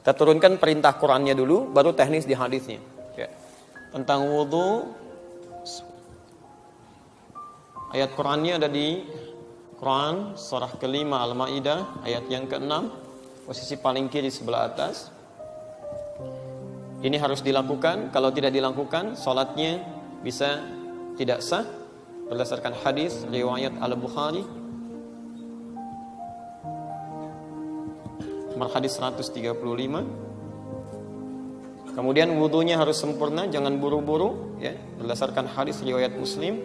Kita turunkan perintah Qur'annya dulu, baru teknis di hadisnya. Ya. Tentang wudu, ayat Qur'annya ada di Quran surah kelima Al-Maidah ayat yang ke-6, posisi paling kiri sebelah atas. Ini harus dilakukan. Kalau tidak dilakukan, salatnya bisa tidak sah berdasarkan hadis riwayat Al-Bukhari nomor hadis 135. Kemudian wudunya harus sempurna, jangan buru-buru ya, berdasarkan hadis riwayat Muslim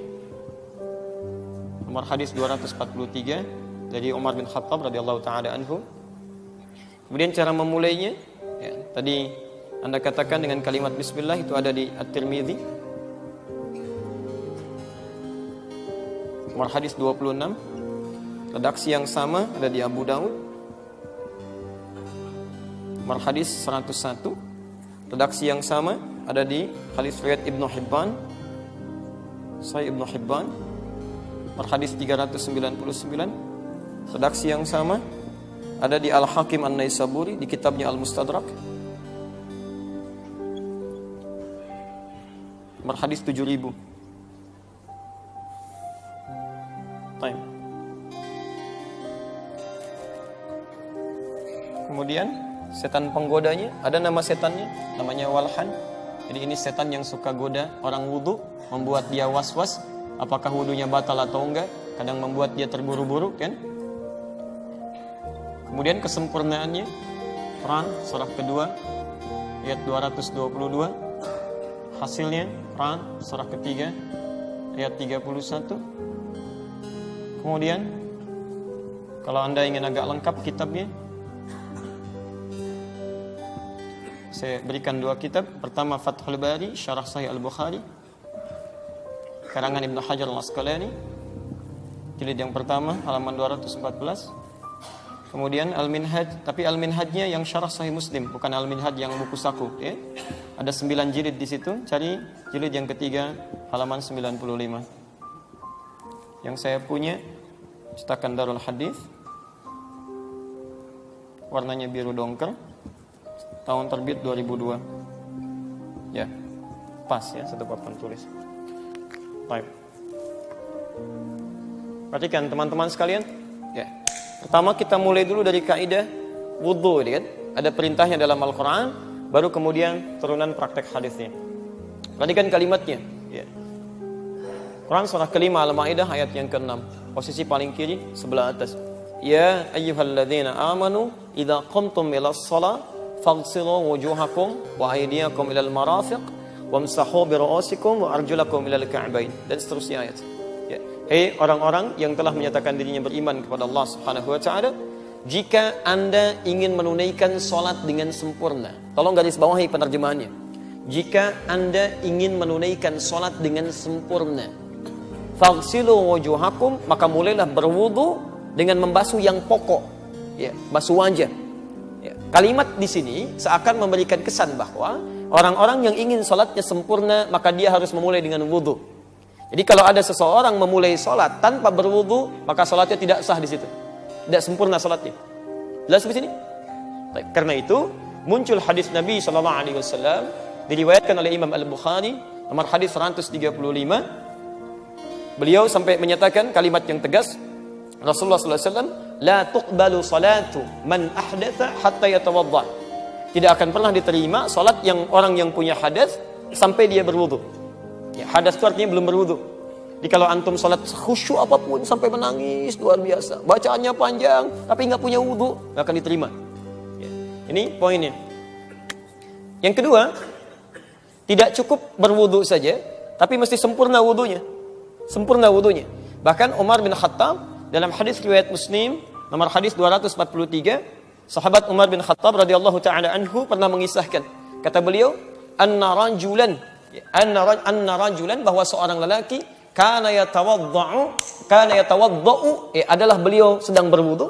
nomor hadis 243 dari Umar bin Khattab radhiyallahu taala anhu. Kemudian cara memulainya ya, tadi Anda katakan dengan kalimat bismillah, itu ada di At-Tirmidzi nomor hadis 26. Redaksi yang sama ada di Abu Daud nomor hadis 101. Redaksi yang sama ada di hadis riwayat Ibnu Hibban, Sahih Ibnu Hibban nomor hadis 399. Redaksi yang sama ada di Al-Hakim An-Naisaburi di kitabnya Al-Mustadrak nomor hadis 7000. Time. Kemudian setan penggodanya, ada nama setannya, namanya Walhan. Jadi ini setan yang suka goda orang wudu, membuat dia was-was apakah wudunya batal atau enggak, kadang membuat dia terburu-buru kan. Kemudian kesempurnaannya, Quran surah kedua ayat 222. Hasilnya Quran surah ketiga ayat 31. Kemudian kalau Anda ingin agak lengkap kitabnya, saya berikan dua kitab. Pertama Fathul Bari Syarah Sahih Al-Bukhari karangan Ibnu Hajar Al-Asqalani, jilid yang pertama halaman 214. Kemudian Al-Minhaj, tapi Al-Minhajnya yang Syarah Sahih Muslim, bukan Al-Minhaj yang buku saku ya. Ada 9 jilid di situ, cari jilid yang ketiga halaman 95. Yang saya punya cetakan Darul Hadis, warnanya biru dongker, tahun terbit 2002. Ya, pas ya, satu papan tulis. Baik. Perhatikan teman-teman sekalian. Ya. Pertama kita mulai dulu dari kaidah wudu, kan? Ada perintahnya dalam Al-Qur'an, baru kemudian turunan praktek hadisnya. Perhatikan kalimatnya. Ya. Quran surah kelima Al-Maidah ayat yang ke-6, posisi paling kiri sebelah atas. Ya ayyuhalladzina amanu idza qumtum ilas shalah faghsilu wujuhakum wa aydiyakum ilal marafiq wamsahu bi ru'usikum wa arjulakum ilal ka'bain, dan seterusnya ayat. Ya. Hei orang-orang yang telah menyatakan dirinya beriman kepada Allah Subhanahu wa taala, jika Anda ingin menunaikan salat dengan sempurna. Tolong garis bawahi penerjemahannya. Jika Anda ingin menunaikan salat dengan sempurna, faghsilu wujuhakum, maka mulailah berwudu dengan membasuh yang pokok. Ya, basuh wajah. Ya, kalimat di sini seakan memberikan kesan bahwa orang-orang yang ingin salatnya sempurna, maka dia harus memulai dengan wudu. Jadi kalau ada seseorang memulai salat tanpa berwudu, maka salatnya tidak sah di situ. Tidak sempurna salatnya. Jelas di sini? Baik, karena itu muncul hadis Nabi sallallahu alaihi wasallam diriwayatkan oleh Imam Al-Bukhari nomor hadis 135. Beliau sampai menyatakan kalimat yang tegas, Rasulullah sallallahu alaihi wasallam, la tuqbalu salatu man ahdatha hatta yatawadda. Tidak akan pernah diterima salat yang orang yang punya hadas sampai dia berwudu. Ya, hadas itu artinya belum berwudu. Jadi kalau antum salat khusyuk apapun sampai menangis luar biasa, bacaannya panjang tapi nggak punya wudu, nggak akan diterima. Ya, ini poinnya. Yang kedua, tidak cukup berwudu saja, tapi mesti sempurna wudunya. Sempurna wudunya. Bahkan Umar bin Khattab dalam hadis riwayat Muslim nomor hadis 243, sahabat Umar bin Khattab radhiyallahu taala anhu pernah mengisahkan, kata beliau, anna rajulan bahwa seorang lelaki kana yatawaddau, adalah beliau sedang berwudu.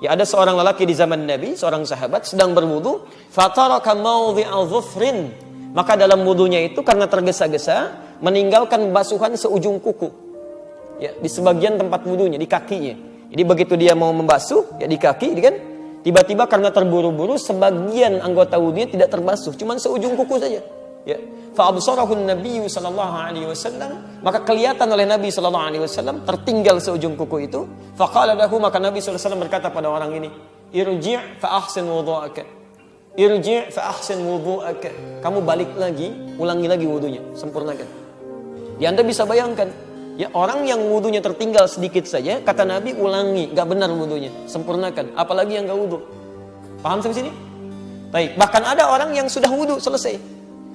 Ya, ada seorang lelaki di zaman Nabi, seorang sahabat sedang berwudu, fataraka mawdhi'a dhufrin, maka dalam wudunya itu karena tergesa-gesa meninggalkan basuhan seujung kuku. Ya, di sebagian tempat wudunya, di kakinya. Jadi begitu dia mau membasuh, ya di kaki, kan Tiba-tiba karena terburu-buru sebagian anggota wudunya tidak terbasuh, cuma seujung kuku saja. Ya. Fa absarahu an-nabiy sallallahu alaihi wasallam, maka kelihatan oleh Nabi sallallahu alaihi wasallam tertinggal seujung kuku itu. Fa qala lahu, maka Nabi sallallahu alaihi wasallam berkata pada orang ini, irji' fa ahsin wudu'aka. Irji' fa ahsin wudu'aka. Kamu balik lagi, ulangi lagi wudunya, sempurnakan. Ya, Anda bisa bayangkan, ya, orang yang wudunya tertinggal sedikit saja, kata Nabi ulangi, gak benar wudunya, sempurnakan. Apalagi yang gak wudu. Paham sampai sini? Baik. Bahkan ada orang yang sudah wudu selesai,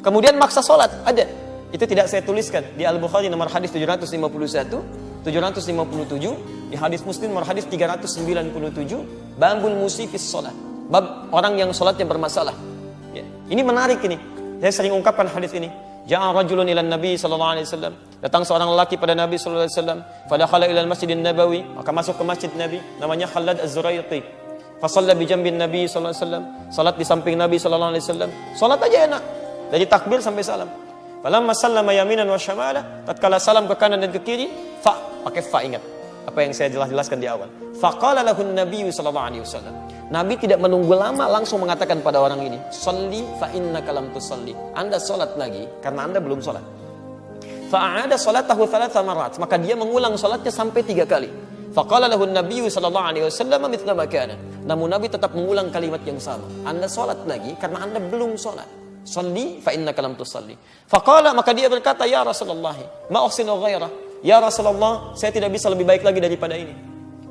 kemudian maksa sholat, ada. Itu tidak saya tuliskan di Al-Bukhari nomor hadis 751, 757, di hadis Muslim nomor hadis 397, babul musifis sholat, bab orang yang sholatnya bermasalah. Ya. Ini menarik ini. Saya sering ungkapkan hadis ini. Ja'a rajulun ila Nabi sallallahu alaihi wasallam. Datang seorang lelaki pada Nabi sallallahu alaihi wasallam. Fadakhala ila al-Masjidin Nabawi, maka masuk ke masjid Nabi, namanya Khalad Az-Zuraiti. Fa shalla bi jambin Nabi sallallahu alaihi wasallam. Salat di samping Nabi sallallahu alaihi wasallam. Salat aja enak. Dari takbir sampai salam. Falamma sallama yaminan wa shamala, tatkala salam ke kanan dan ke kiri, pakai fa, ingat apa yang saya jelaskan di awal. Faqala lahu an-nabiy sallallahu alaihi wasallam. Nabi tidak menunggu lama, langsung mengatakan pada orang ini, "Shalli fa innaka lam tusalli." Anda salat lagi karena Anda belum salat. Fa'ada salatahu 3 marat, maka dia mengulang salatnya sampai 3 kali. Faqala lahu an-nabiy sallallahu alaihi wasallam mithla ma kana. Namun Nabi tetap mengulang kalimat yang sama. Anda salat lagi karena Anda belum salat. Shalli fa innaka lam tusalli. Faqala, maka dia berkata, "Ya Rasulullah, ma uhsinu ghairah." Ya Rasulullah, saya tidak bisa lebih baik lagi daripada ini.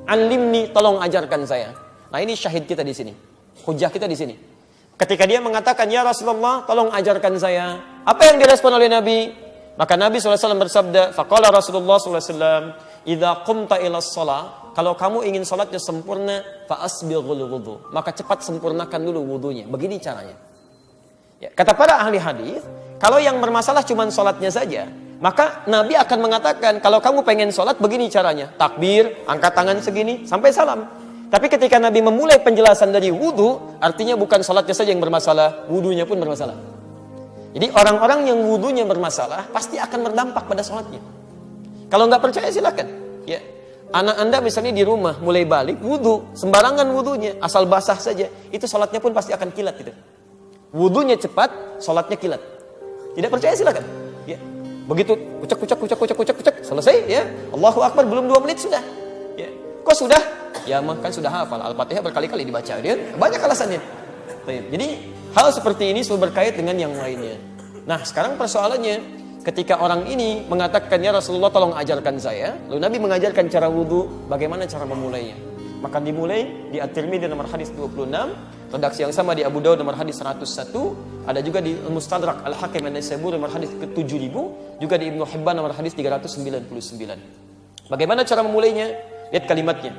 Alimni, tolong ajarkan saya. Nah, ini syahid kita di sini. Hujah kita di sini. Ketika dia mengatakan, "Ya Rasulullah, tolong ajarkan saya." Apa yang direspon oleh Nabi? Maka Nabi SAW bersabda, faqala Rasulullah SAW, "Idza qumta ila shalah," kalau kamu ingin salatnya sempurna, fa asbighul wudu, maka cepat sempurnakan dulu wudunya. Begini caranya. Ya, kata para ahli hadis, kalau yang bermasalah cuma salatnya saja, maka Nabi akan mengatakan, kalau kamu pengen salat begini caranya. Takbir, angkat tangan segini sampai salam. Tapi ketika Nabi memulai penjelasan dari wudu, artinya bukan salatnya saja yang bermasalah, wudunya pun bermasalah. Jadi orang-orang yang wudunya bermasalah pasti akan berdampak pada salatnya. Kalau nggak percaya silakan. Ya, anak Anda misalnya di rumah mulai balik wudu, sembarangan wudunya, asal basah saja, itu salatnya pun pasti akan kilat gitu. Wudunya cepat, salatnya kilat. Tidak percaya silakan. Ya, begitu kucak, selesai ya. Allahu Akbar, belum 2 menit sudah. Ya, kok sudah? Ya, kan sudah hafal Al-Fatihah berkali-kali dibaca. Dia banyak alasannya. Jadi hal seperti ini selalu berkait dengan yang lainnya. Nah, sekarang persoalannya, ketika orang ini mengatakan, "Ya Rasulullah, tolong ajarkan saya." Lalu Nabi mengajarkan cara wudu, bagaimana cara memulainya. Maka dimulai di At-Tirmidzi nomor hadis 26, redaksi yang sama di Abu Dawud nomor hadis 101, ada juga di Mustadrak Al-Hakim An-Naisaburi nomor hadis ke-7000, juga di Ibnu Hibban nomor hadis 399. Bagaimana cara memulainya? Lihat kalimatnya.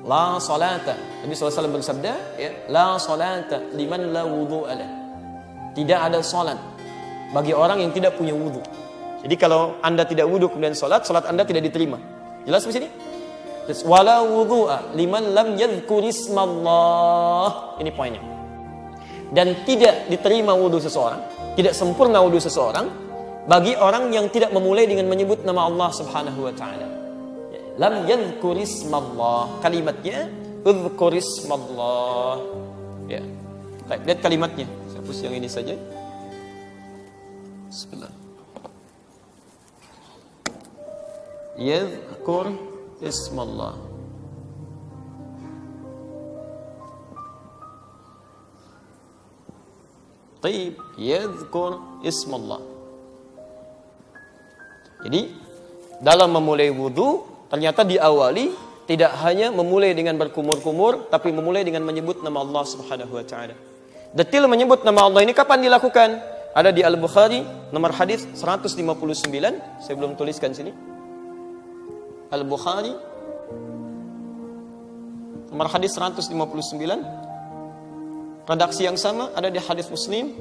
La salata. Nabi SAW bersabda, ya, la salata liman la wudu'a lah. Tidak ada salat bagi orang yang tidak punya wudu. Jadi kalau Anda tidak wudu kemudian salat Anda tidak diterima. Jelas di sini? Wala wudu'a liman lam yadhkur ismallah. Ini poinnya. Dan tidak diterima wudu seseorang, tidak sempurna wudu seseorang bagi orang yang tidak memulai dengan menyebut nama Allah Subhanahu wa taala. Lam yadhkur ismallah, kalimatnya udhkur ismallah. Ya. Baik, lihat kalimatnya. Saya hapus yang ini saja. Bismillah. Yadhkur ismallah. Taib, yadhkur ismallah. Jadi dalam memulai wudu ternyata diawali tidak hanya memulai dengan berkumur-kumur, tapi memulai dengan menyebut nama Allah Subhanahu wa taala. Detil menyebut nama Allah ini kapan dilakukan? Ada di Al-Bukhari nomor hadis 159, saya belum tuliskan sini. Al-Bukhari nomor hadis 159. Redaksi yang sama ada di hadis Muslim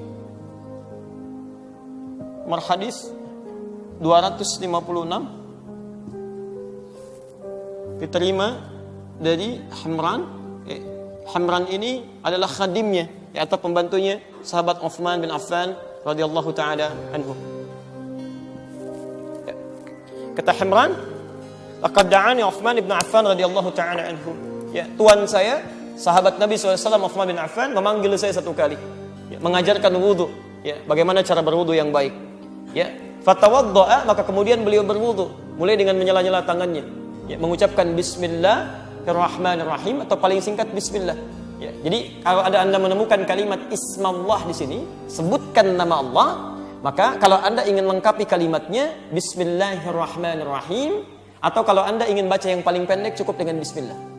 nomor hadis 256. Diterima dari Hamran. Hamran ini adalah khadimnya, atau pembantunya sahabat Uthman bin Affan radhiyallahu taala anhu. Kata Hamran, "Laqad da'ani Uthman bin Affan radhiyallahu taala anhu." Ya, tuan saya sahabat Nabi SAW Uthman bin Affan memanggil saya satu kali, ya, mengajarkan wudu, ya, bagaimana cara berwudu yang baik. Ya, fatawaddoa, maka kemudian beliau berwudu, mulai dengan menyela-nyela tangannya, ya, mengucapkan Bismillahirrahmanirrahim atau paling singkat Bismillah. Ya, jadi kalau ada Anda menemukan kalimat Ismallah di sini, sebutkan nama Allah. Maka kalau Anda ingin lengkapi kalimatnya Bismillahirrahmanirrahim, atau kalau Anda ingin baca yang paling pendek cukup dengan Bismillah.